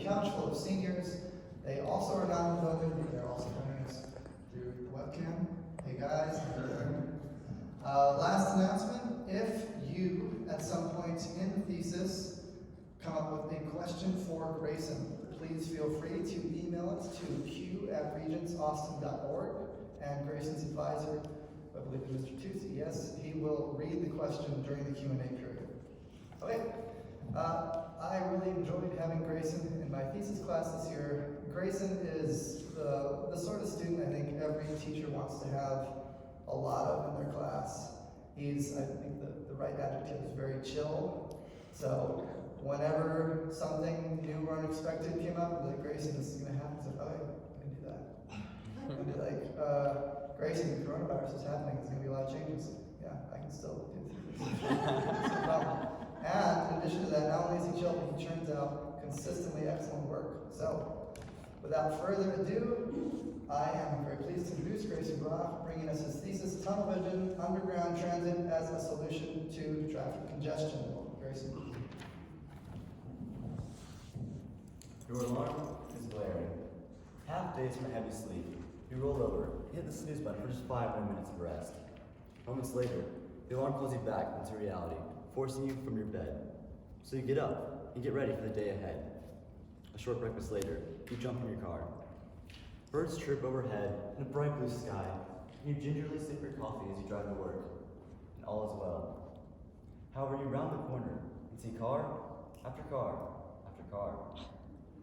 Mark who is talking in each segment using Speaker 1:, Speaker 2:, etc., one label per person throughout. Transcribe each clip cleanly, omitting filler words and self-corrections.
Speaker 1: couch full of seniors. They also are not in the building. They're also joining us through the webcam. Hey guys, how you doing? Last announcement, if you at some point in the thesis come up with a question for Grayson, please feel free to email it to q@regentsaustin.org, and Grayson's advisor, I believe Mr. Tucci, yes, he will read the question during the Q&A period. Okay, I really enjoyed having Grayson in my thesis class this year. Grayson is the sort of student I think every teacher wants to have a lot of in their class. He's, I think the right adjective is very chill. So whenever something new or unexpected came up, like, Grayson, this is going to happen. So, oh yeah, I can do that. And be like, Grayson, the coronavirus is happening. There's going to be a lot of changes. Yeah, I can still do this. It's no problem. And in addition to that, not only is he chill, but he turns out consistently excellent work. So, without further ado, I am very pleased to introduce Grayson Brock, bringing us his thesis, Tunnel Vision, Underground Transit as a Solution to Traffic Congestion. Grayson.
Speaker 2: Your alarm is blaring. Half dazed from a heavy sleep, you roll over, hit the snooze button for just 5 more minutes of rest. Moments later, the alarm calls you back into reality, forcing you from your bed. So you get up and get ready for the day ahead. A short breakfast later, you jump in your car. Birds chirp overhead in a bright blue sky, and you gingerly sip your coffee as you drive to work, and all is well. However, you round the corner and see car after car after car.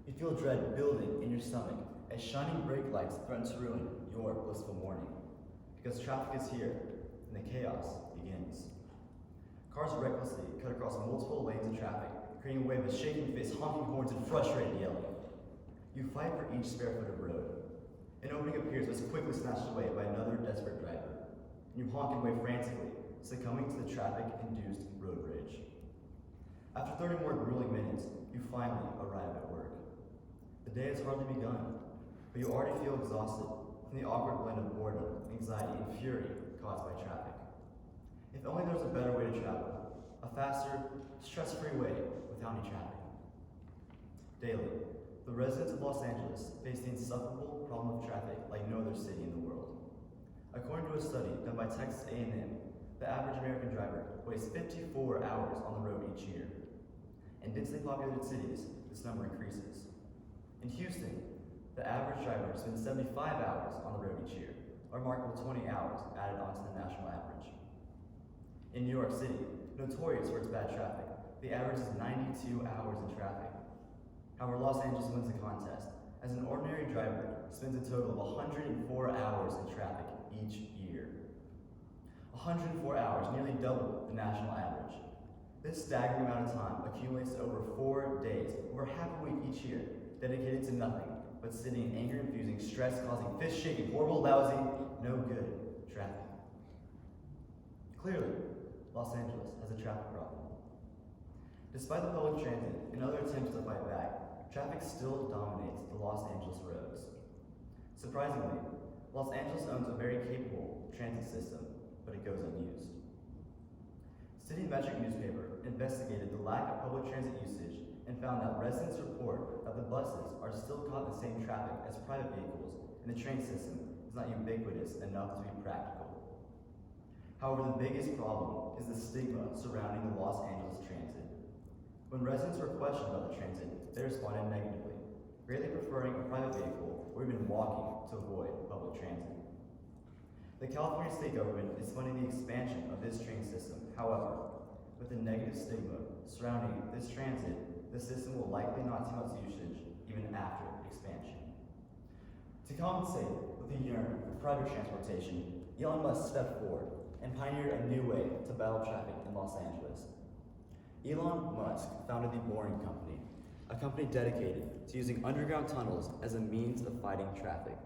Speaker 2: You feel dread building in your stomach as shining brake lights threaten to ruin your blissful morning. Because traffic is here, and the chaos begins. Cars recklessly cut across multiple lanes of traffic, creating a wave of shaking fists, honking horns, and frustrated yelling. You fight for each spare foot of road. An opening appears but is quickly snatched away by another desperate driver. And you honk and wave frantically, succumbing to the traffic-induced road rage. After 30 more grueling minutes, you finally arrive at work. The day has hardly begun, but you already feel exhausted from the awkward blend of boredom, anxiety, and fury caused by traffic. If only there was a better way to travel, a faster, stress-free way without any traffic. Daily, the residents of Los Angeles face the insufferable problem of traffic like no other city in the world. According to a study done by Texas A&M, the average American driver wastes 54 hours on the road each year. In densely populated cities, this number increases. In Houston, the average driver spends 75 hours on the road each year, a remarkable 20 hours added onto the national average. In New York City, notorious for its bad traffic, the average is 92 hours in traffic. However, Los Angeles wins the contest, as an ordinary driver spends a total of 104 hours in traffic each year. 104 hours, nearly double the national average. This staggering amount of time accumulates to over 4 days, over half a week each year, dedicated to nothing but sitting in anger-infusing, stress-causing, fist-shaking, horrible, lousy, no-good traffic. Clearly, Los Angeles has a traffic problem. Despite the public transit and other attempts to fight back, traffic still dominates the Los Angeles roads. Surprisingly, Los Angeles owns a very capable transit system, but it goes unused. City Metric newspaper investigated the lack of public transit usage and found that residents report that the buses are still caught in the same traffic as private vehicles, and the train system is not ubiquitous enough to be practical. However, the biggest problem is the stigma surrounding the Los Angeles transit. When residents were questioned about the transit, they responded negatively, greatly preferring a private vehicle or even walking to avoid public transit. The California state government is funding the expansion of this train system. However, with the negative stigma surrounding this transit, the system will likely not see much usage even after expansion. To compensate with the yearn for private transportation, Elon Musk stepped forward and pioneered a new way to battle traffic in Los Angeles. Elon Musk founded the Boring Company, a company dedicated to using underground tunnels as a means of fighting traffic.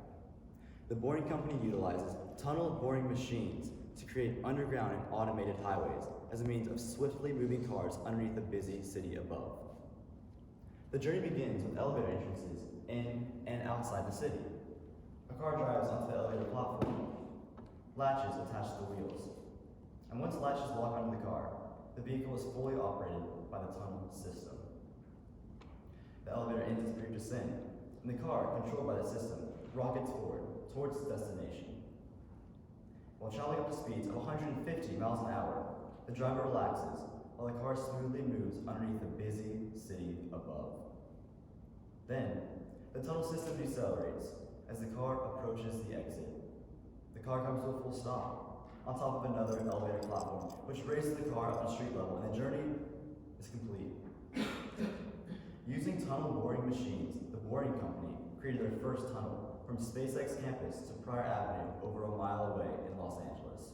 Speaker 2: The Boring Company utilizes tunnel boring machines to create underground and automated highways as a means of swiftly moving cars underneath the busy city above. The journey begins with elevator entrances in and outside the city. A car drives onto the elevator platform, latches attached to the wheels, and once latches lock onto the car, the vehicle is fully operated by the tunnel system. The elevator ends its kicks in, and the car, controlled by the system, rockets forward towards its destination. While traveling up to speeds of 150 miles an hour, the driver relaxes while the car smoothly moves underneath the busy city above. Then, the tunnel system decelerates as the car approaches the exit. The car comes to a full stop on top of another elevator platform, which raises the car up to street level, and the journey is complete. Using tunnel boring machines, the Boring Company created their first tunnel from SpaceX campus to Pryor Avenue over a mile away in Los Angeles.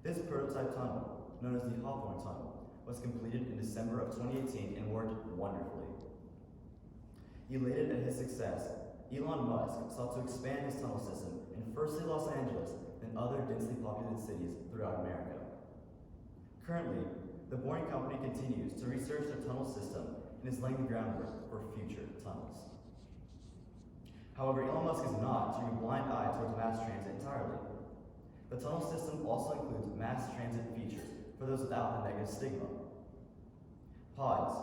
Speaker 2: This prototype tunnel, known as the Hawthorne Tunnel, was completed in December of 2018 and worked wonderfully. Elated at his success, Elon Musk sought to expand his tunnel system in firstly Los Angeles, then other densely populated cities throughout America. Currently, the Boring Company continues to research the tunnel system and is laying the groundwork for future tunnels. However, Elon Musk is not turning a blind eye towards mass transit entirely. The tunnel system also includes mass transit features for those without the negative stigma. Pods,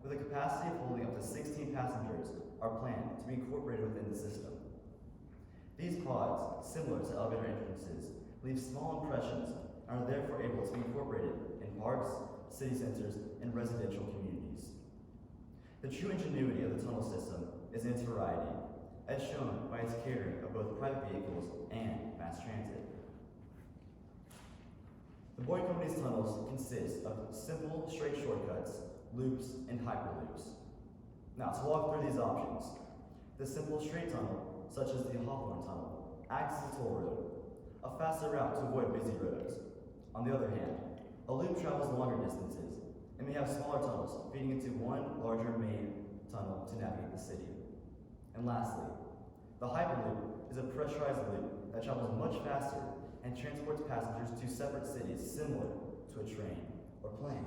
Speaker 2: with a capacity of holding up to 16 passengers, are planned to be incorporated within the system. These pods, similar to elevator entrances, leave small impressions and are therefore able to be incorporated in parks, city centers, and residential communities. The true ingenuity of the tunnel system is in its variety, as shown by its catering of both private vehicles and mass transit. The Boring Company's tunnels consist of simple, straight shortcuts, loops, and hyperloops. Now, to walk through these options, the simple straight tunnel, such as the Hawthorne Tunnel, acts as a toll road, a faster route to avoid busy roads. On the other hand, a loop travels longer distances and may have smaller tunnels feeding into one larger main tunnel to navigate the city. And lastly, the Hyperloop is a pressurized loop that travels much faster and transports passengers to separate cities similar to a train or plane.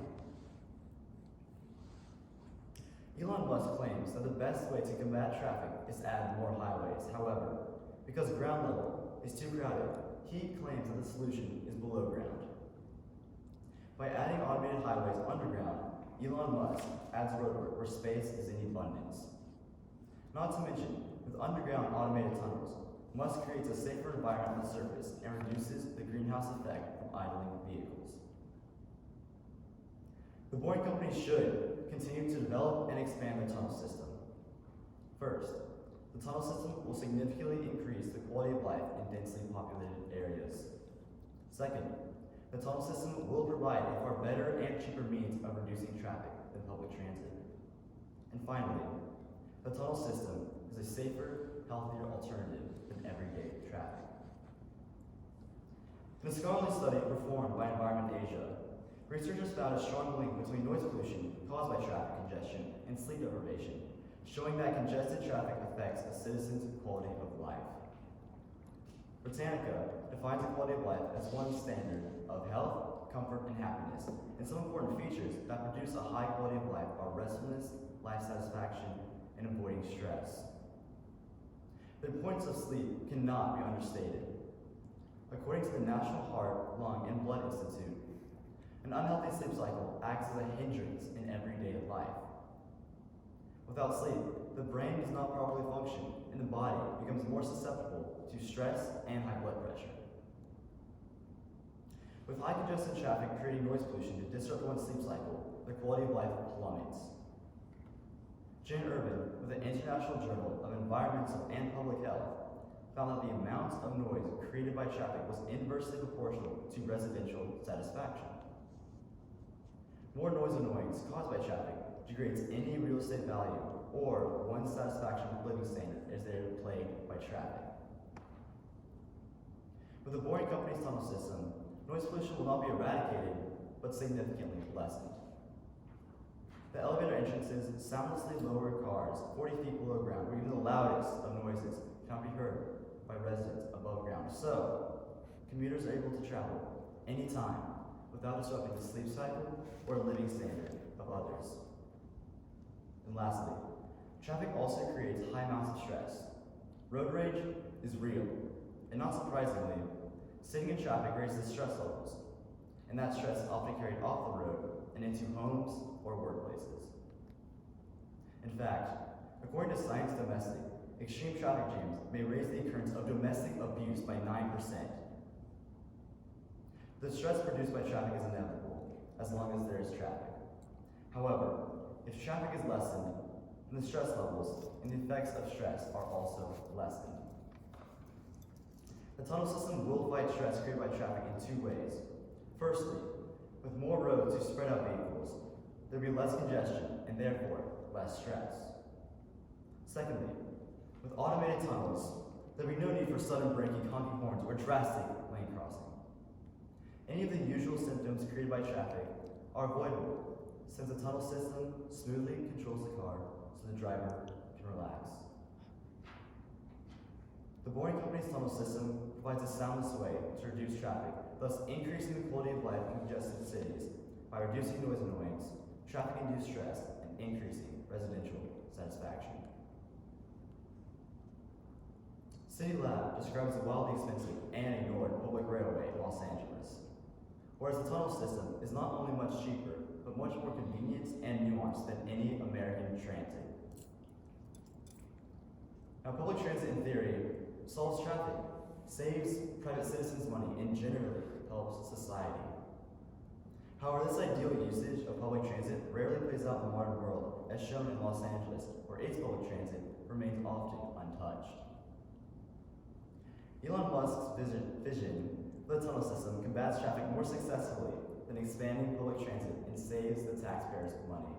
Speaker 2: Elon Musk claims that the best way to combat traffic is to add more highways. However, because ground level is too crowded, he claims that the solution is below ground. By adding automated highways underground, Elon Musk adds roadwork where space is in abundance. Not to mention, with underground automated tunnels, Musk creates a safer environment on the surface and reduces the greenhouse effect from idling vehicles. The Boring Company should continue to develop and expand the tunnel system. First, the tunnel system will significantly increase the quality of life in densely populated areas. Second, the tunnel system will provide a far better and cheaper means of reducing traffic than public transit. And finally, the tunnel system is a safer, healthier alternative than everyday traffic. In a scholarly study performed by Environment Asia, researchers found a strong link between noise pollution caused by traffic congestion and sleep deprivation, showing that congested traffic affects a citizen's quality of life. Britannica defines equality of life as one's standard of health, comfort, and happiness, and some important features that produce a high quality of life are restfulness, life satisfaction, and avoiding stress. The importance of sleep cannot be understated. According to the National Heart, Lung, and Blood Institute, an unhealthy sleep cycle acts as a hindrance in everyday life. Without sleep, the brain does not properly function, and the body becomes more susceptible to stress and high blood pressure. With high congested traffic creating noise pollution to disrupt one's sleep cycle, the quality of life plummets. Jane Urban, with the International Journal of Environmental and Public Health, found that the amount of noise created by traffic was inversely proportional to residential satisfaction. More noise annoyance caused by traffic degrades any real estate value or one's satisfaction with living standard as they are plagued by traffic. With the Boring Company's tunnel system, noise pollution will not be eradicated, but significantly lessened. The elevator entrances soundlessly lower cars 40 feet below ground, where even the loudest of noises cannot be heard by residents above ground. So, commuters are able to travel anytime without disrupting the sleep cycle or living standard of others. And lastly, traffic also creates high amounts of stress. Road rage is real, and not surprisingly, sitting in traffic raises stress levels, and that stress is often carried off the road and into homes or workplaces. In fact, According to Science Domestic, extreme traffic jams may raise the occurrence of domestic abuse by 9%. The stress produced by traffic is inevitable, as long as there is traffic. However, if traffic is lessened, then the stress levels and the effects of stress are also lessened. The tunnel system will fight stress created by traffic in two ways. Firstly, with more roads to spread out vehicles, there will be less congestion and therefore less stress. Secondly, with automated tunnels, there will be no need for sudden braking, honking horns, or drastic lane crossing. Any of the usual symptoms created by traffic are avoidable, since the tunnel system smoothly controls the car so the driver can relax. The Boring Company's tunnel system provides a soundless way to reduce traffic, thus increasing the quality of life in congested cities by reducing noise annoyance, traffic-induced stress, and increasing residential satisfaction. City Lab describes the wildly expensive and ignored public railway in Los Angeles, whereas the tunnel system is not only much cheaper, but much more convenient and nuanced than any American transit. Now, public transit in theory solves traffic, saves private citizens money, and generally helps society. However, this ideal usage of public transit rarely plays out in the modern world, as shown in Los Angeles, where its public transit remains often untouched. Elon Musk's vision for the tunnel system combats traffic more successfully than expanding public transit and saves the taxpayers money.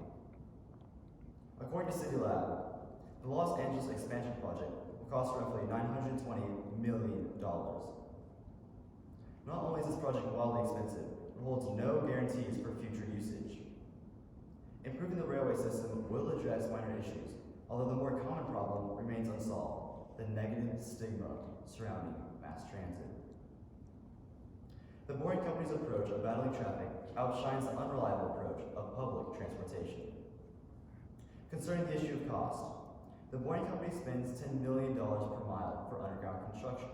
Speaker 2: According to City Lab, the Los Angeles expansion project will cost roughly $920 million. Not only is this project wildly expensive, it holds no guarantees for future usage. Improving the railway system will address minor issues, although the more common problem remains unsolved: the negative stigma surrounding mass transit. The Boring Company's approach of battling traffic outshines the unreliable approach of public transportation. Concerning the issue of cost, the Boring Company spends $10 million per mile for underground construction,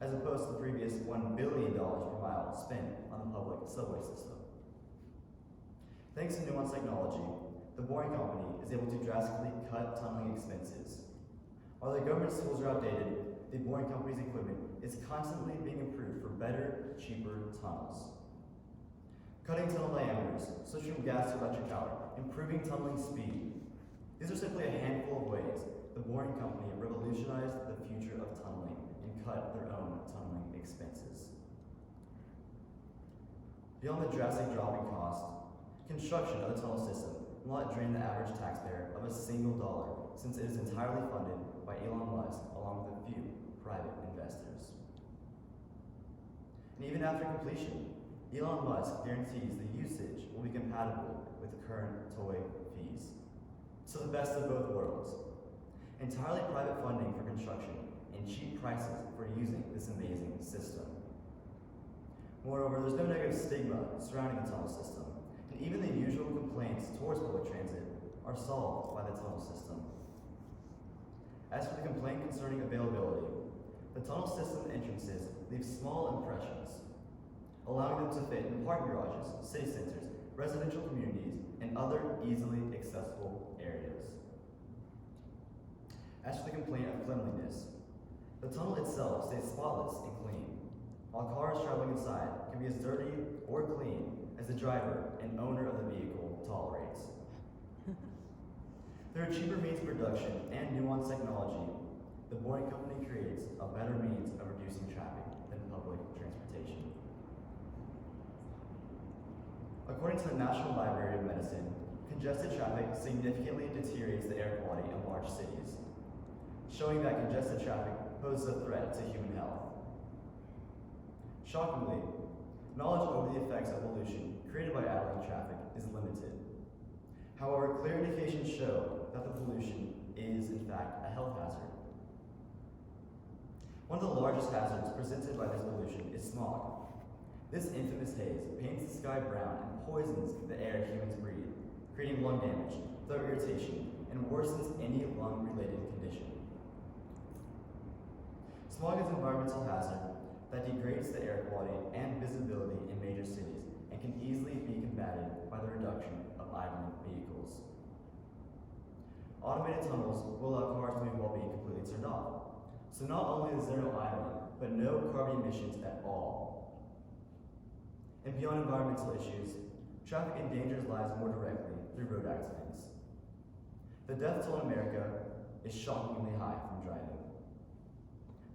Speaker 2: as opposed to the previous $1 billion per mile spent on the public subway system. Thanks to nuanced technology, the Boring Company is able to drastically cut tunneling expenses. While the government's tools are outdated, the Boring Company's equipment is constantly being improved for better, cheaper tunnels. Cutting tunnel diameters, switching from gas to electric power, improving tunneling speed. These are simply a handful of ways the Boring Company revolutionized the future of tunneling and cut their own tunneling expenses. Beyond the drastic drop in cost, construction of the tunnel system will not drain the average taxpayer of a single dollar, since it is entirely funded by Elon Musk along with a few private investors. And even after completion, Elon Musk guarantees the usage will be compatible with the current toy fees. So the best of both worlds: entirely private funding for construction and cheap prices for using this amazing system. Moreover, there's no negative stigma surrounding the tunnel system, and even the usual complaints towards public transit are solved by the tunnel system. As for the complaint concerning availability, the tunnel system entrances leave small impressions, allowing them to fit in parking garages, city centers, residential communities, and other easily accessible areas. As for the complaint of cleanliness, the tunnel itself stays spotless and clean, while cars traveling inside can be as dirty or clean as the driver and owner of the vehicle tolerates. Through cheaper means of production and nuanced technology, the Boring Company creates a better means of reducing traffic than public transportation. According to the National Library of Medicine, congested traffic significantly deteriorates the air quality in large cities, showing that congested traffic poses a threat to human health. Shockingly, knowledge over the effects of pollution created by idling traffic is limited. However, clear indications show that the pollution is, in fact, a health hazard. One of the largest hazards presented by this pollution is smog. This infamous haze paints the sky brown and poisons the air humans breathe, creating lung damage, throat irritation, and worsens any lung-related condition. Smog is an environmental hazard that degrades the air quality and visibility in major cities and can easily be combated by the reduction of idling vehicles. automated tunnels will allow cars to move while being completely turned off. So not only is there no idling, but no carbon emissions at all. And beyond environmental issues, traffic endangers lives more directly through road accidents. The death toll in America is shockingly high from driving.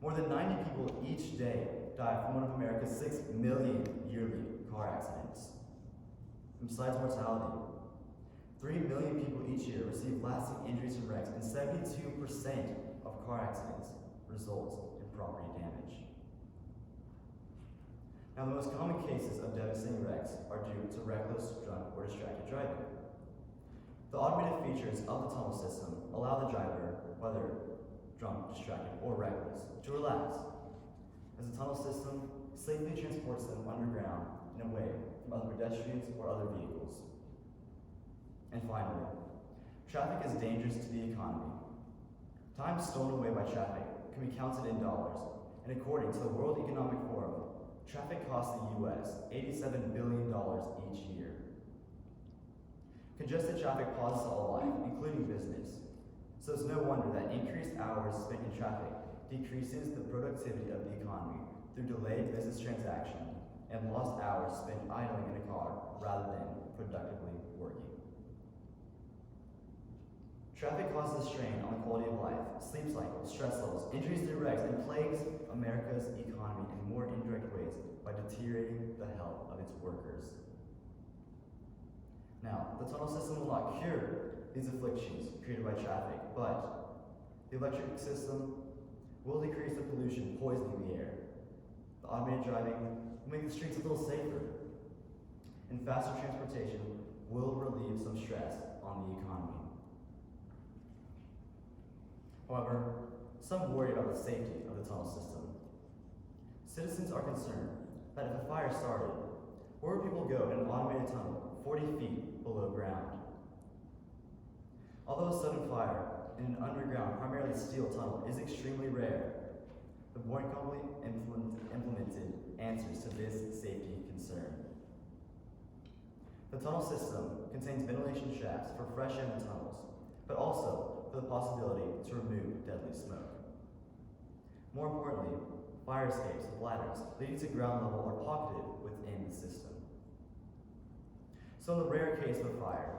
Speaker 2: More than 90 people each day die from one of America's 6 million yearly car accidents. And besides mortality, 3 million people each year receive lasting injuries from wrecks, and 72% of car accidents result in property damage. Now, the most common cases of devastating wrecks are due to reckless, drunk, or distracted driving. The automated features of the tunnel system allow the driver, whether drunk, distracted, or reckless, to relax, as the tunnel system safely transports them underground and away from other pedestrians or other vehicles. And finally, traffic is dangerous to the economy. Time stolen away by traffic can be counted in dollars, and according to the World Economic Forum, traffic costs the U.S. $87 billion each year. Congested traffic pauses all life, including business. So it's no wonder that increased hours spent in traffic decreases the productivity of the economy through delayed business transaction and lost hours spent idling in a car rather than productively working. Traffic causes strain on the quality of life, sleep cycle, stress levels, injuries through wrecks, and plagues America's economy in more indirect ways by deteriorating the health of its workers. Now, the tunnel system will not cure these afflictions created by traffic, but the electric system will decrease the pollution poisoning the air. The automated driving will make the streets a little safer, and faster transportation will relieve some stress on the economy. However, some worry about the safety of the tunnel system. Citizens are concerned that if a fire started, where would people go in an automated tunnel 40 feet below ground? Although a sudden fire in an underground, primarily steel tunnel is extremely rare, the Boring Company implemented answers to this safety concern. The tunnel system contains ventilation shafts for fresh air in the tunnels, but also for the possibility to remove deadly smoke. More importantly, fire escapes with ladders leading to ground level are pocketed within the system. So in the rare case of a fire,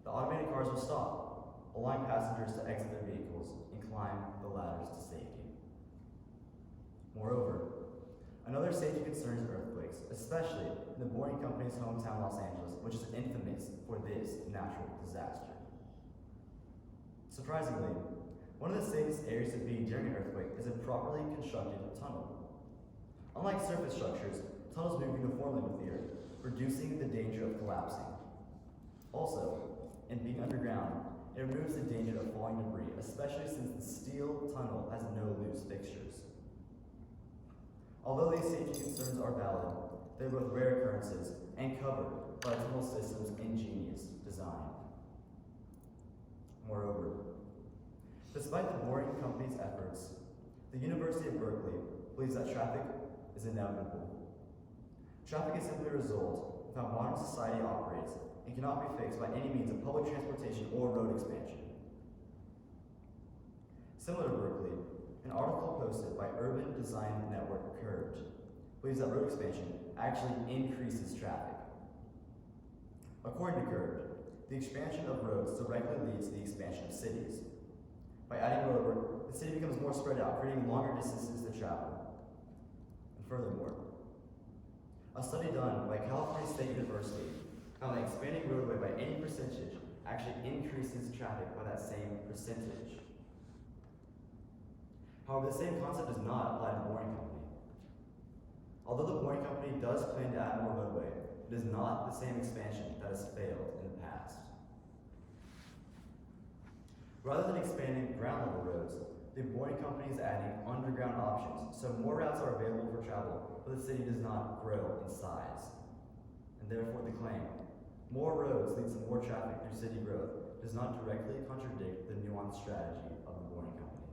Speaker 2: the automated cars will stop, allowing passengers to exit their vehicles and climb the ladders to safety. Moreover, another safety concern is earthquakes, especially in the Boring Company's hometown, Los Angeles, which is infamous for this natural disaster. Surprisingly, one of the safest areas to be during an earthquake is a properly constructed tunnel. Unlike surface structures, tunnels move uniformly with the earth, reducing the danger of collapsing. Also, in being underground, it removes the danger of falling debris, especially since the steel tunnel has no loose fixtures. Although these safety concerns are valid, they are both rare occurrences and covered by the tunnel system's ingenious design. Moreover, despite the Boring Company's efforts, the University of Berkeley believes that traffic is inevitable. Traffic is simply a result of how modern society operates and cannot be fixed by any means of public transportation or road expansion. Similar to Berkeley, an article posted by Urban Design Network Curved believes that road expansion actually increases traffic. According to Curved, the expansion of roads directly leads to the expansion of cities. By adding road work, the city becomes more spread out, creating longer distances to travel. And furthermore, a study done by California State University found that expanding roadway by any percentage actually increases traffic by that same percentage. However, the same concept does not apply to the Boring Company. Although the Boring Company does plan to add more roadway, it is not the same expansion that has failed in the past. Rather than expanding ground level roads, the Boring Company is adding underground options, so more routes are available for travel, but the city does not grow in size. And therefore the claim, more roads leads to more traffic through city growth, does not directly contradict the nuanced strategy of the Boring Company.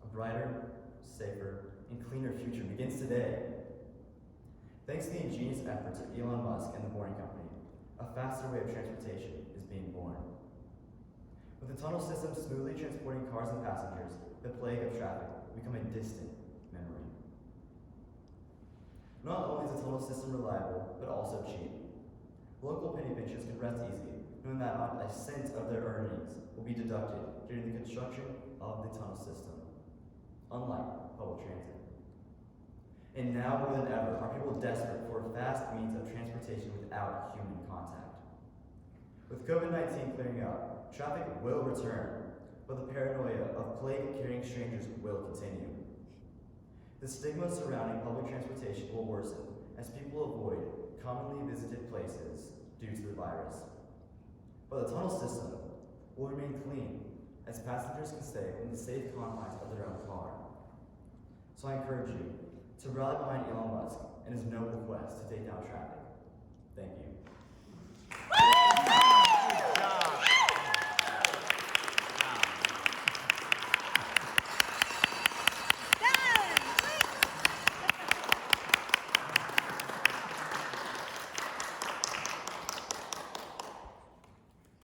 Speaker 2: A brighter, safer, and cleaner future begins today. Thanks to the ingenious efforts of Elon Musk and the Boring Company, a faster way of transportation is being born. With the tunnel system smoothly transporting cars and passengers, the plague of traffic will become a distant memory. Not only is the tunnel system reliable, but also cheap. Local penny pinchers can rest easy, knowing that not a cent of their earnings will be deducted during the construction of the tunnel system, unlike public transit. And now more than ever, are people desperate for a fast means of transportation without human contact. With COVID-19 clearing up, traffic will return, but the paranoia of plague-carrying strangers will continue. The stigma surrounding public transportation will worsen as people avoid commonly visited places due to the virus. But the tunnel system will remain clean as passengers can stay in the safe confines of their own car. So I encourage you to rally behind Elon Musk and his noble quest to take down traffic. Thank you.